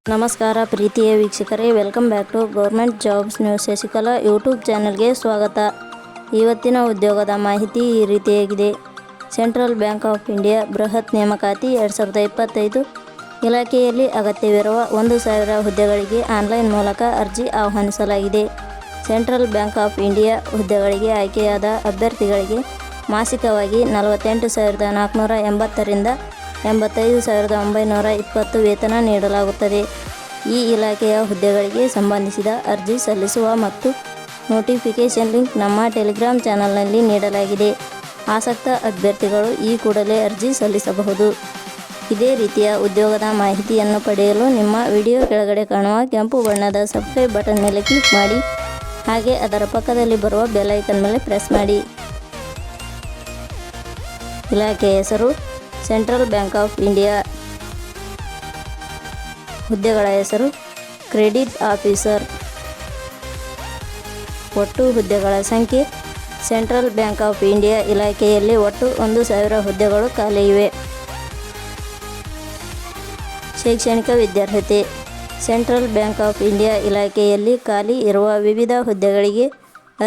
ನಮಸ್ಕಾರ ಪ್ರೀತಿಯ ವೀಕ್ಷಕರೇ, welcome back to government jobs news Shashikala YouTube ಚಾನಲ್ಗೆ ಸ್ವಾಗತ. ಇವತ್ತಿನ ಉದ್ಯೋಗದ ಮಾಹಿತಿ ಈ ರೀತಿಯಾಗಿದೆ. ಸೆಂಟ್ರಲ್ ಬ್ಯಾಂಕ್ ಆಫ್ ಇಂಡಿಯಾ ಬೃಹತ್ ನೇಮಕಾತಿ 2025 ಇಲಾಖೆಯಲ್ಲಿ ಅಗತ್ಯವಿರುವ 1000 ಹುದ್ದೆಗಳಿಗೆ ಆನ್ಲೈನ್ ಮೂಲಕ ಅರ್ಜಿ ಆಹ್ವಾನಿಸಲಾಗಿದೆ. ಸೆಂಟ್ರಲ್ ಬ್ಯಾಂಕ್ ಆಫ್ ಇಂಡಿಯಾ ಹುದ್ದೆಗಳಿಗೆ ಆಯ್ಕೆಯಾದ ಅಭ್ಯರ್ಥಿಗಳಿಗೆ ಮಾಸಿಕವಾಗಿ 48,480 ರಿಂದ 85,920 ವೇತನ ನೀಡಲಾಗುತ್ತದೆ. ಈ ಇಲಾಖೆಯ ಹುದ್ದೆಗಳಿಗೆ ಸಂಬಂಧಿಸಿದ ಅರ್ಜಿ ಸಲ್ಲಿಸುವ ಮತ್ತು ನೋಟಿಫಿಕೇಷನ್ ಲಿಂಕ್ ನಮ್ಮ ಟೆಲಿಗ್ರಾಮ್ ಚಾನಲ್ನಲ್ಲಿ ನೀಡಲಾಗಿದೆ. ಆಸಕ್ತ ಅಭ್ಯರ್ಥಿಗಳು ಈ ಕೂಡಲೇ ಅರ್ಜಿ ಸಲ್ಲಿಸಬಹುದು. ಇದೇ ರೀತಿಯ ಉದ್ಯೋಗದ ಮಾಹಿತಿಯನ್ನು ಪಡೆಯಲು ನಿಮ್ಮ ವಿಡಿಯೋ ಕೆಳಗಡೆ ಕಾಣುವ ಕೆಂಪು ಬಣ್ಣದ ಸಬ್ಸ್ಕ್ರೈಬ್ ಬಟನ್ ಮೇಲೆ ಕ್ಲಿಕ್ ಮಾಡಿ, ಹಾಗೆ ಅದರ ಪಕ್ಕದಲ್ಲಿ ಬರುವ ಬೆಲ್ ಐಕನ್ ಮೇಲೆ ಪ್ರೆಸ್ ಮಾಡಿ. ಇಲಾಖೆಯ ಹೆಸರು ಸೆಂಟ್ರಲ್ ಬ್ಯಾಂಕ್ ಆಫ್ ಇಂಡಿಯಾ. ಹುದ್ದೆಗಳ ಹೆಸರು ಕ್ರೆಡಿಟ್ ಆಫೀಸರ್. ಒಟ್ಟು ಹುದ್ದೆಗಳ ಸಂಖ್ಯೆ ಸೆಂಟ್ರಲ್ ಬ್ಯಾಂಕ್ ಆಫ್ ಇಂಡಿಯಾ ಇಲಾಖೆಯಲ್ಲಿ ಒಟ್ಟು 1000 ಹುದ್ದೆಗಳು ಖಾಲಿ ಇವೆ. ಶೈಕ್ಷಣಿಕ ವಿದ್ಯಾರ್ಹತೆ. ಸೆಂಟ್ರಲ್ ಬ್ಯಾಂಕ್ ಆಫ್ ಇಂಡಿಯಾ ಇಲಾಖೆಯಲ್ಲಿ ಖಾಲಿ ಇರುವ ವಿವಿಧ ಹುದ್ದೆಗಳಿಗೆ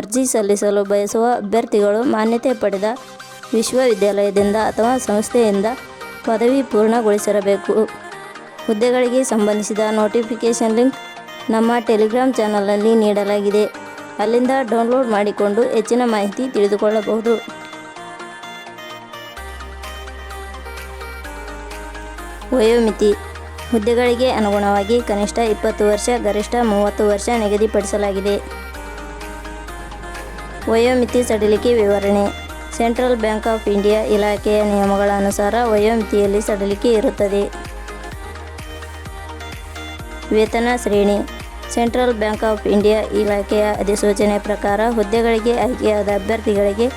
ಅರ್ಜಿ ಸಲ್ಲಿಸಲು ಬಯಸುವ ಅಭ್ಯರ್ಥಿಗಳು ಮಾನ್ಯತೆ ಪಡೆದ ವಿಶ್ವವಿದ್ಯಾಲಯದಿಂದ ಅಥವಾ ಸಂಸ್ಥೆಯಿಂದ ಪದವಿ ಪೂರ್ಣಗೊಳಿಸಿರಬೇಕು. ಹುದ್ದೆಗಳಿಗೆ ಸಂಬಂಧಿಸಿದ ನೋಟಿಫಿಕೇಷನ್ ಲಿಂಕ್ ನಮ್ಮ ಟೆಲಿಗ್ರಾಮ್ ಚಾನಲ್ನಲ್ಲಿ ನೀಡಲಾಗಿದೆ. ಅಲ್ಲಿಂದ ಡೌನ್ಲೋಡ್ ಮಾಡಿಕೊಂಡು ಹೆಚ್ಚಿನ ಮಾಹಿತಿ ತಿಳಿದುಕೊಳ್ಳಬಹುದು. ವಯೋಮಿತಿ. ಹುದ್ದೆಗಳಿಗೆ ಅನುಗುಣವಾಗಿ ಕನಿಷ್ಠ 20 ವರ್ಷ, ಗರಿಷ್ಠ 30 ವರ್ಷ ನಿಗದಿಪಡಿಸಲಾಗಿದೆ. ವಯೋಮಿತಿ ಸಡಿಲಿಕೆ ವಿವರಣೆ. ಸೆಂಟ್ರಲ್ ಬ್ಯಾಂಕ್ ಆಫ್ ಇಂಡಿಯಾ ಇಲಾಖೆಯ ನಿಯಮಗಳ ಅನುಸಾರ ವಯೋಮಿತಿಯಲ್ಲಿ ಸಡಿಲಿಕೆ ಇರುತ್ತದೆ. ವೇತನ ಶ್ರೇಣಿ. ಸೆಂಟ್ರಲ್ ಬ್ಯಾಂಕ್ ಆಫ್ ಇಂಡಿಯಾ ಇಲಾಖೆಯ ಅಧಿಸೂಚನೆ ಪ್ರಕಾರ ಹುದ್ದೆಗಳಿಗೆ ಆಯ್ಕೆಯಾದ ಅಭ್ಯರ್ಥಿಗಳಿಗೆ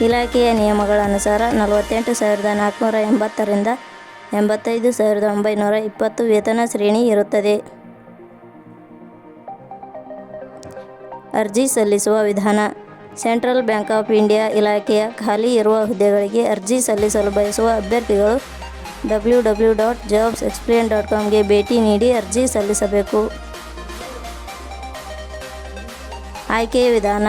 ಇಲಾಖೆಯ ನಿಯಮಗಳ ಅನುಸಾರ 48,480 ರಿಂದ 85,920 ವೇತನ ಶ್ರೇಣಿ ಇರುತ್ತದೆ. ಅರ್ಜಿ ಸಲ್ಲಿಸುವ ವಿಧಾನ. ಸೆಂಟ್ರಲ್ ಬ್ಯಾಂಕ್ ಆಫ್ ಇಂಡಿಯಾ ಇಲಾಖೆಯ ಖಾಲಿ ಇರುವ ಹುದ್ದೆಗಳಿಗೆ ಅರ್ಜಿ ಸಲ್ಲಿಸಲು ಬಯಸುವ ಅಭ್ಯರ್ಥಿಗಳು www.jobsexplain.com ಗೆ ಭೇಟಿ ನೀಡಿ ಅರ್ಜಿ ಸಲ್ಲಿಸಬೇಕು. ಆಯ್ಕೆಯ ವಿಧಾನ.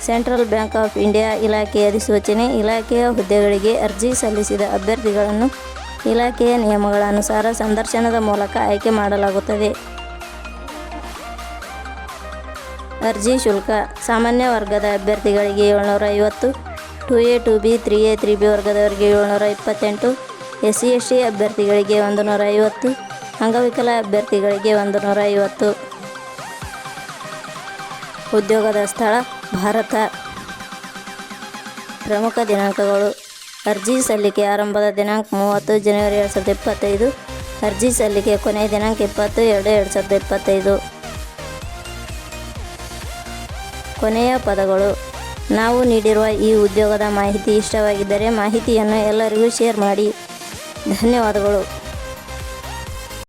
ಸೆಂಟ್ರಲ್ ಬ್ಯಾಂಕ್ ಆಫ್ ಇಂಡಿಯಾ ಇಲಾಖೆಯ ಅಧಿಸೂಚನೆ. ಇಲಾಖೆಯ ಹುದ್ದೆಗಳಿಗೆ ಅರ್ಜಿ ಸಲ್ಲಿಸಿದ ಅಭ್ಯರ್ಥಿಗಳನ್ನು ಇಲಾಖೆಯ ನಿಯಮಗಳ ಅನುಸಾರ ಸಂದರ್ಶನದ ಮೂಲಕ ಆಯ್ಕೆ ಮಾಡಲಾಗುತ್ತದೆ. ಅರ್ಜಿ ಶುಲ್ಕ. ಸಾಮಾನ್ಯ ವರ್ಗದ ಅಭ್ಯರ್ಥಿಗಳಿಗೆ 750, 2A 2B 3A 3B ವರ್ಗದವರಿಗೆ 728, SC/ST ಅಭ್ಯರ್ಥಿಗಳಿಗೆ 150, ಅಂಗವಿಕಲ ಅಭ್ಯರ್ಥಿಗಳಿಗೆ 150. ಉದ್ಯೋಗದ ಸ್ಥಳ ಭಾರತ. ಪ್ರಮುಖ ದಿನಾಂಕಗಳು. ಅರ್ಜಿ ಸಲ್ಲಿಕೆ ಆರಂಭದ ದಿನಾಂಕ 30 ಜನವರಿ 2025. ಅರ್ಜಿ ಸಲ್ಲಿಕೆ ಕೊನೆಯ ದಿನಾಂಕ 20/2/2025. ಕೊನೆಯ ಪದಗಳು. ನಾವು ನೀಡಿರುವ ಈ ಉದ್ಯೋಗದ ಮಾಹಿತಿ ಇಷ್ಟವಾಗಿದ್ದರೆ ಮಾಹಿತಿಯನ್ನು ಎಲ್ಲರಿಗೂ ಶೇರ್ ಮಾಡಿ. ಧನ್ಯವಾದಗಳು.